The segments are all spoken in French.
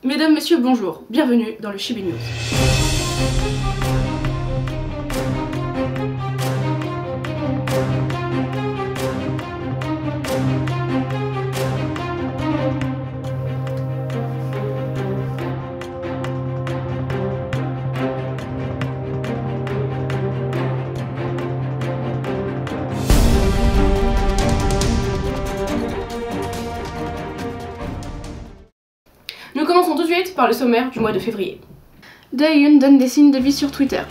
Mesdames, messieurs, bonjour, bienvenue dans le Chibi News. Nous commençons tout de suite par le sommaire du mois de février. Daeun donne des signes de vie sur Twitter.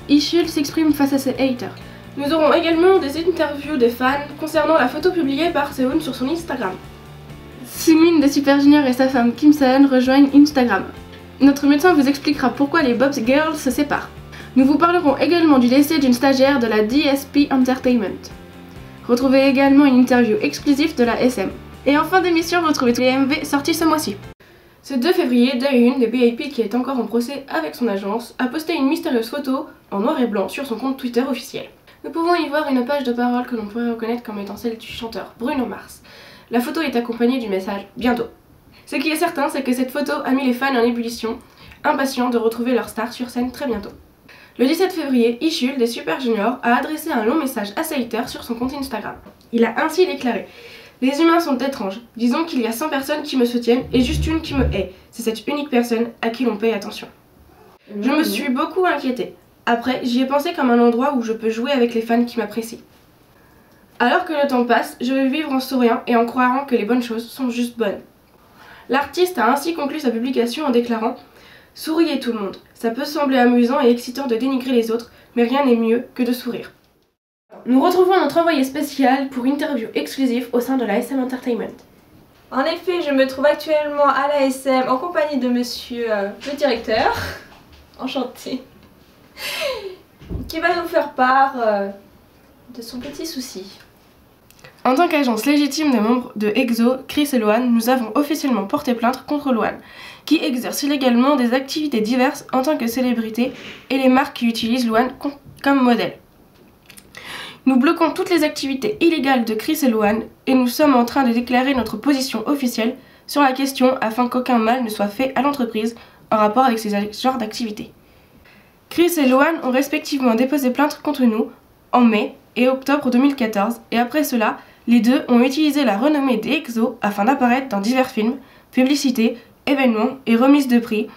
Ishul s'exprime face à ses haters. Nous aurons également des interviews des fans concernant la photo publiée par Sehun sur son Instagram. Simin de Super Junior et sa femme Kim Saeun rejoignent Instagram. Notre médecin vous expliquera pourquoi les Bob's Girls se séparent. Nous vous parlerons également du décès d'une stagiaire de la DSP Entertainment. Retrouvez également une interview exclusive de la SM. Et en fin d'émission, retrouvez tous les MV sortis ce mois-ci. Ce 2 février, Daeun, le BIP qui est encore en procès avec son agence, a posté une mystérieuse photo en noir et blanc sur son compte Twitter officiel. Nous pouvons y voir une page de parole que l'on pourrait reconnaître comme étant celle du chanteur Bruno Mars. La photo est accompagnée du message « Bientôt ». Ce qui est certain, c'est que cette photo a mis les fans en ébullition, impatients de retrouver leur star sur scène très bientôt. Le 17 février, Ishul des Super Junior a adressé un long message à ses haters sur son compte Instagram. Il a ainsi déclaré: les humains sont étranges. Disons qu'il y a 100 personnes qui me soutiennent et juste une qui me hait. C'est cette unique personne à qui l'on paye attention. Je me suis beaucoup inquiétée. Après, j'y ai pensé comme un endroit où je peux jouer avec les fans qui m'apprécient. Alors que le temps passe, je vais vivre en souriant et en croyant que les bonnes choses sont juste bonnes. L'artiste a ainsi conclu sa publication en déclarant: souriez tout le monde. Ça peut sembler amusant et excitant de dénigrer les autres, mais rien n'est mieux que de sourire. Nous retrouvons notre envoyé spécial pour une interview exclusive au sein de la SM Entertainment. En effet, je me trouve actuellement à la SM en compagnie de monsieur le directeur, enchanté, qui va nous faire part de son petit souci. En tant qu'agence légitime des membres de EXO, Chris et Lohan, nous avons officiellement porté plainte contre Lohan, qui exerce illégalement des activités diverses en tant que célébrité et les marques qui utilisent Lohan comme modèle. Nous bloquons toutes les activités illégales de Chris et Lohan et nous sommes en train de déclarer notre position officielle sur la question afin qu'aucun mal ne soit fait à l'entreprise en rapport avec ces genres d'activités. Chris et Lohan ont respectivement déposé plainte contre nous en mai et octobre 2014 et après cela, les deux ont utilisé la renommée des EXO afin d'apparaître dans divers films, publicités, événements et remises de prix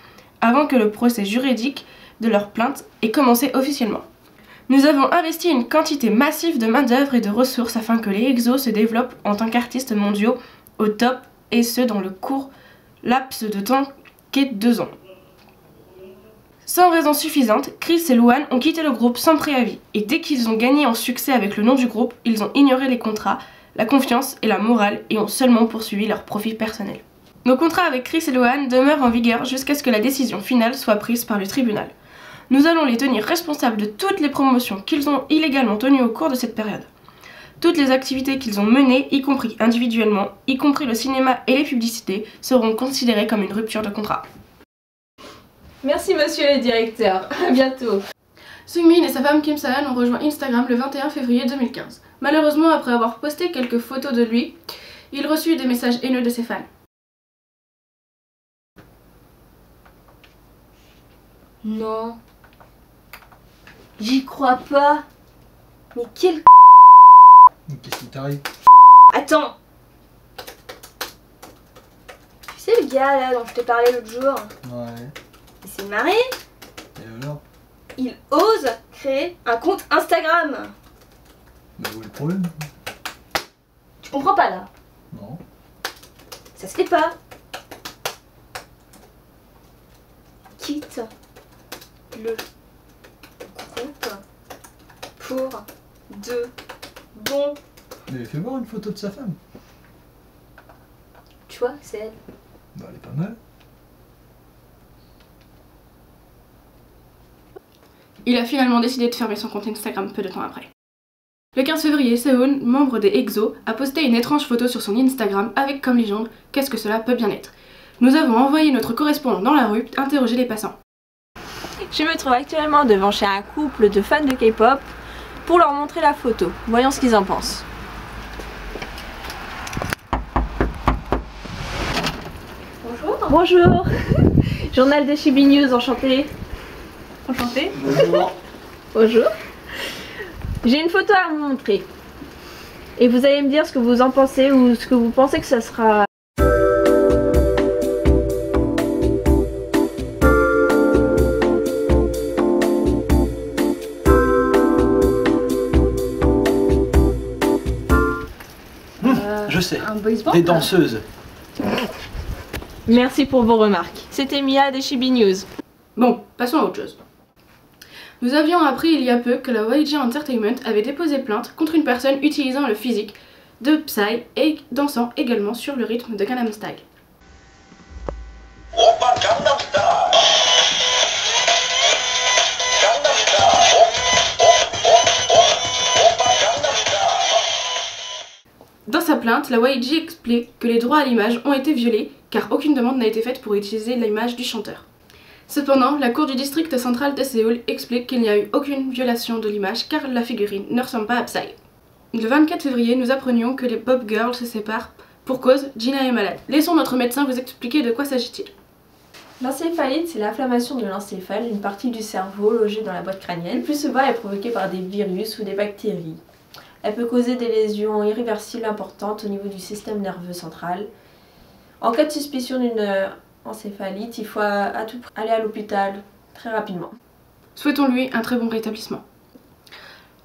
avant que le procès juridique de leur plainte ait commencé officiellement. Nous avons investi une quantité massive de main-d'œuvre et de ressources afin que les EXO se développent en tant qu'artistes mondiaux au top et ce dans le court laps de temps qu'est 2 ans. Sans raison suffisante, Chris et Lohan ont quitté le groupe sans préavis et dès qu'ils ont gagné en succès avec le nom du groupe, ils ont ignoré les contrats, la confiance et la morale et ont seulement poursuivi leur profit personnel. Nos contrats avec Chris et Lohan demeurent en vigueur jusqu'à ce que la décision finale soit prise par le tribunal. Nous allons les tenir responsables de toutes les promotions qu'ils ont illégalement tenues au cours de cette période. Toutes les activités qu'ils ont menées, y compris individuellement, y compris le cinéma et les publicités, seront considérées comme une rupture de contrat. Merci monsieur le directeur, à bientôt. Seungmin et sa femme Kim Saeun ont rejoint Instagram le 21 février 2015. Malheureusement, après avoir posté quelques photos de lui, il reçut des messages haineux de ses fans. Non. J'y crois pas. Mais quel Qu'est-ce qui t'arrive? Attends. Tu sais le gars là dont je t'ai parlé l'autre jour? Ouais. Il s'est marré. Et alors? Il ose créer un compte Instagram. Mais où est le problème? Tu comprends pas là? Non. Ça se fait pas. Quitte le groupe pour de bons. Mais fais voir une photo de sa femme. Tu vois, c'est elle. Bah elle est pas mal. Il a finalement décidé de fermer son compte Instagram peu de temps après. Le 15 février, Sehun, membre des EXO, a posté une étrange photo sur son Instagram avec comme légende « Qu'est-ce que cela peut bien être ?» Nous avons envoyé notre correspondant dans la rue interroger les passants. Je me trouve actuellement devant chez un couple de fans de K-pop pour leur montrer la photo. Voyons ce qu'ils en pensent. Bonjour. Bonjour. Journal de Chibi News, enchanté. Enchantée. Bonjour. Bonjour. J'ai une photo à vous montrer. Et vous allez me dire ce que vous en pensez ou ce que vous pensez que ça sera. Je sais. Un boys band. Des danseuses. Merci pour vos remarques. C'était Mia des Chibi News. Bon, passons à autre chose. Nous avions appris il y a peu que la YG Entertainment avait déposé plainte contre une personne utilisant le physique de Psy et dansant également sur le rythme de Gangnam Style. Dans sa plainte, la YG explique que les droits à l'image ont été violés car aucune demande n'a été faite pour utiliser l'image du chanteur. Cependant, la cour du district central de Séoul explique qu'il n'y a eu aucune violation de l'image car la figurine ne ressemble pas à Psy. Le 24 février, nous apprenions que les Pop Girls se séparent pour cause Gina est malade. Laissons notre médecin vous expliquer de quoi s'agit-il. L'encéphalite, c'est l'inflammation de l'encéphale, une partie du cerveau logée dans la boîte crânienne. Le plus souvent, elle est provoquée par des virus ou des bactéries. Elle peut causer des lésions irréversibles importantes au niveau du système nerveux central. En cas de suspicion d'une encéphalite, il faut à tout prix aller à l'hôpital très rapidement. Souhaitons-lui un très bon rétablissement.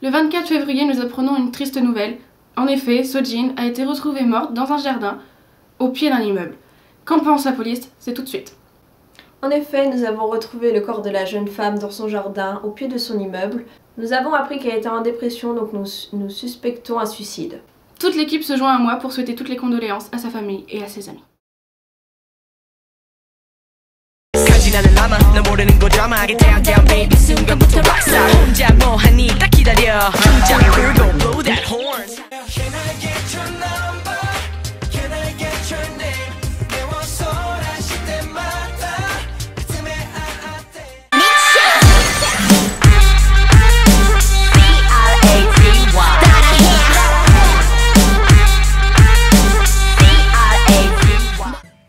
Le 24 février, nous apprenons une triste nouvelle. En effet, Sojin a été retrouvée morte dans un jardin, au pied d'un immeuble. Qu'en pense la police? C'est tout de suite. En effet, nous avons retrouvé le corps de la jeune femme dans son jardin, au pied de son immeuble. Nous avons appris qu'elle était en dépression, donc nous suspectons un suicide. Toute l'équipe se joint à moi pour souhaiter toutes les condoléances à sa famille et à ses amis.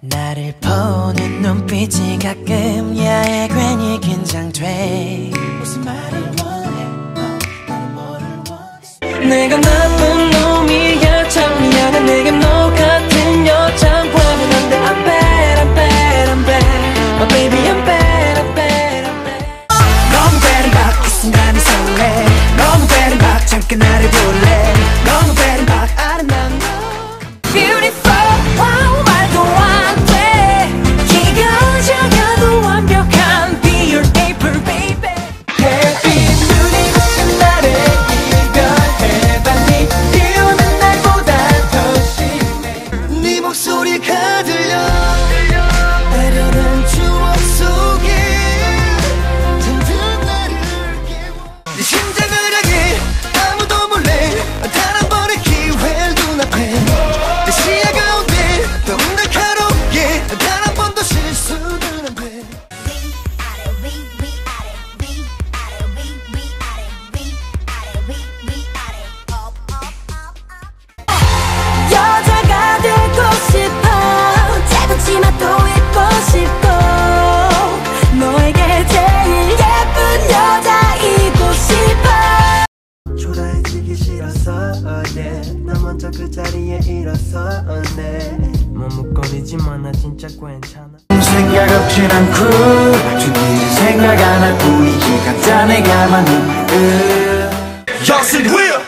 나를 보는 눈빛이 가끔 야해 괜히 긴장돼 무슨 말을 원해 나는 뭐를 원해 내가 나쁜 놈이야 참 미안해 내게 너 같은 여자 보면 안 돼 I'm bad I'm bad I'm bad My baby I'm bad I'm bad I'm bad 너무 bad 막 이 순간이 설레 너무 bad 막 잠깐 나를 볼래 너무 bad 막 아름다운 너 Beautiful wow 말도 안 돼 기가져가도 완벽한 Be your April baby 햇빛 눈이 부신 나를 이걸 해봤니 비오는 날보다 더 심해 네 목소리가 들려 아련한 추억 속에 잠든 나를 깨워 네 심장을 향해 아무도 몰래 단 한 번의 기회를 눈앞에 내 시야 가운데 더욱더 가롭게 단 한 번도 실수는 안 돼 여자가 되고 싶어 작은 치마도 입고 싶고 너에게 제일 예쁜 여자이고 싶어 초라해지기 싫어서 yeah. 나 먼저 그 자리에 일어서네 머뭇거리지만 나 진짜 괜찮아 생각 없진 않고 준비를 생각 안 할 뿐이지 각자 내가 만든 영신 휘어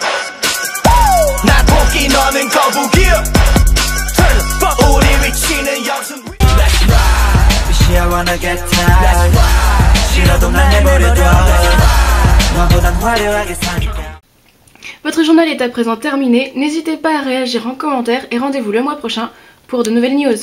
난 토끼 너는 거북이야 우리 위치는 영신 휘어 Let's ride She I wanna get tired Let's ride 싫어도 난 내버려둬 너보단 화려하게 사니까. Votre journal est à présent terminé. N'hésitez pas à réagir en commentaire et rendez-vous le mois prochain pour de nouvelles news.